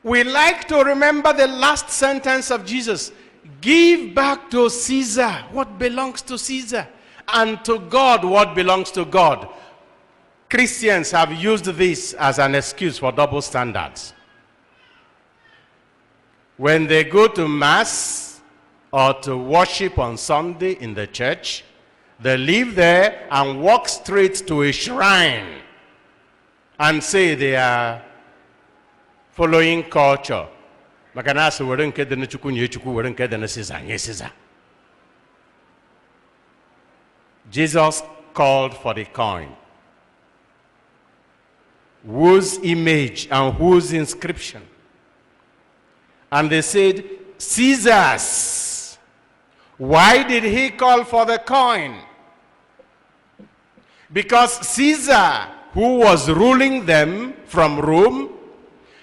We like to remember the last sentence of Jesus. Give back to Caesar what belongs to Caesar, and to God what belongs to God. Christians have used this as an excuse for double standards. When they go to Mass or to worship on Sunday in the church, they leave there and walk straight to a shrine and say they are following culture. Jesus called for the coin. Whose image and whose inscription? And they said, Caesar's. Why did he call for the coin? Because Caesar, who was ruling them from Rome,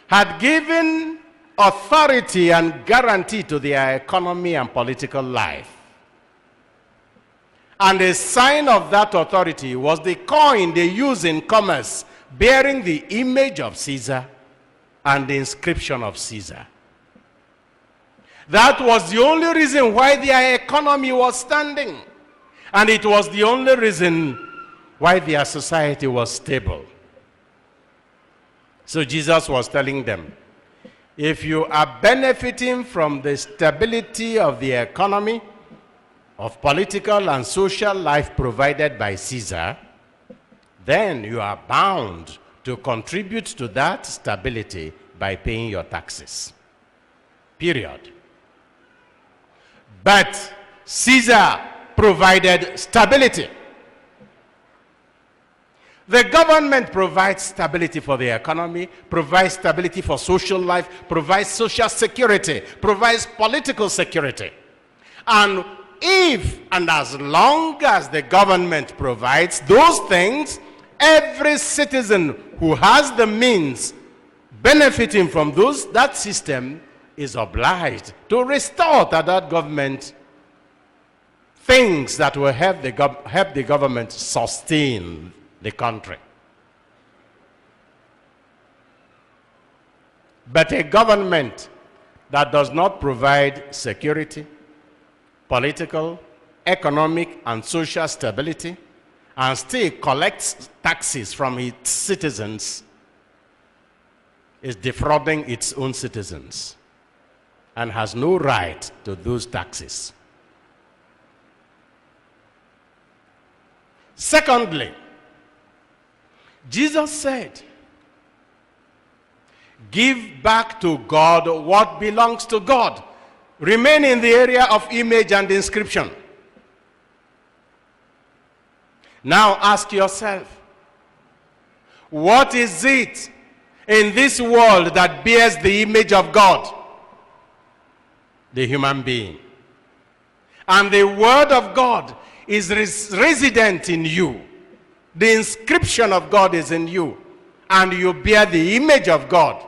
had given authority and guarantee to their economy and political life. And a sign of that authority was the coin they use in commerce, bearing the image of Caesar and the inscription of Caesar. That was the only reason why their economy was standing. And it was the only reason why their society was stable. So Jesus was telling them, if you are benefiting from the stability of the economy, of political and social life provided by Caesar, then you are bound to contribute to that stability by paying your taxes. Period. But Caesar provided stability. The government provides stability for the economy, provides stability for social life, provides social security, provides political security. And if and as long as the government provides those things, every citizen who has the means benefiting from that system is obliged to restore to that government things that will help the government sustain the country. But a government that does not provide security, political, economic, and social stability, and still collects taxes from its citizens, is defrauding its own citizens and has no right to those taxes. Secondly, Jesus said, give back to God what belongs to God. Remain in the area of image and inscription. Now ask yourself, what is it in this world that bears the image of God? The human being. And the word of God is resident in you. The inscription of God is in you, and you bear the image of God.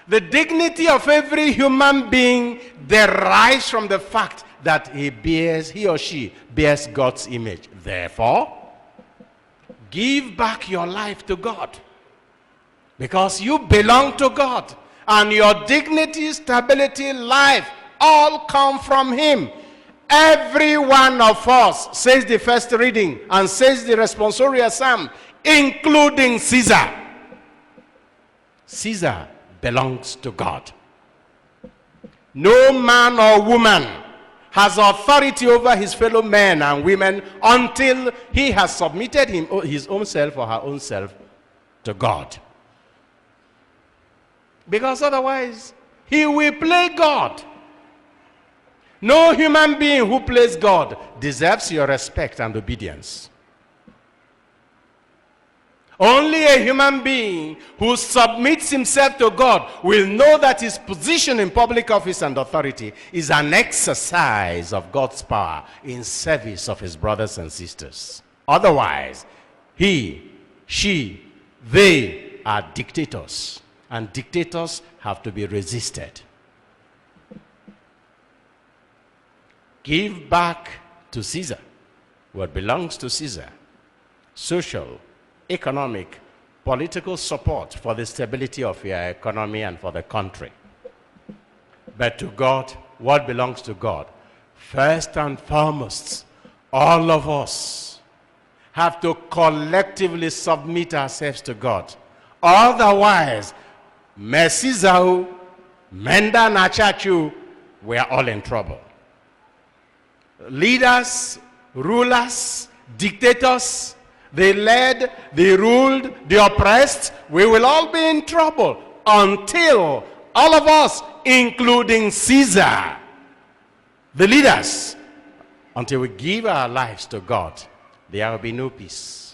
The dignity of every human being derives from the fact that he or she bears God's image. Therefore, give back your life to God, because you belong to God, and your dignity, stability, life all come from Him. Every one of us, says the first reading and says the responsorial psalm, including Caesar. Caesar belongs to God. No man or woman has authority over his fellow men and women until he has submitted his own self or her own self to God. Because otherwise, he will play God. No human being who plays God deserves your respect and obedience. Only a human being who submits himself to God will know that his position in public office and authority is an exercise of God's power in service of his brothers and sisters. Otherwise, he, she, they are dictators, and dictators have to be resisted. Give back to Caesar what belongs to Caesar. Social, economic, political support for the stability of your economy and for the country. But to God, what belongs to God? First and foremost, all of us have to collectively submit ourselves to God. Otherwise, Mesizau, Menda Nachachu, we are all in trouble. Leaders, rulers, dictators, they led, they ruled, they oppressed. We will all be in trouble until all of us, including Caesar, the leaders, until we give our lives to God, there will be no peace.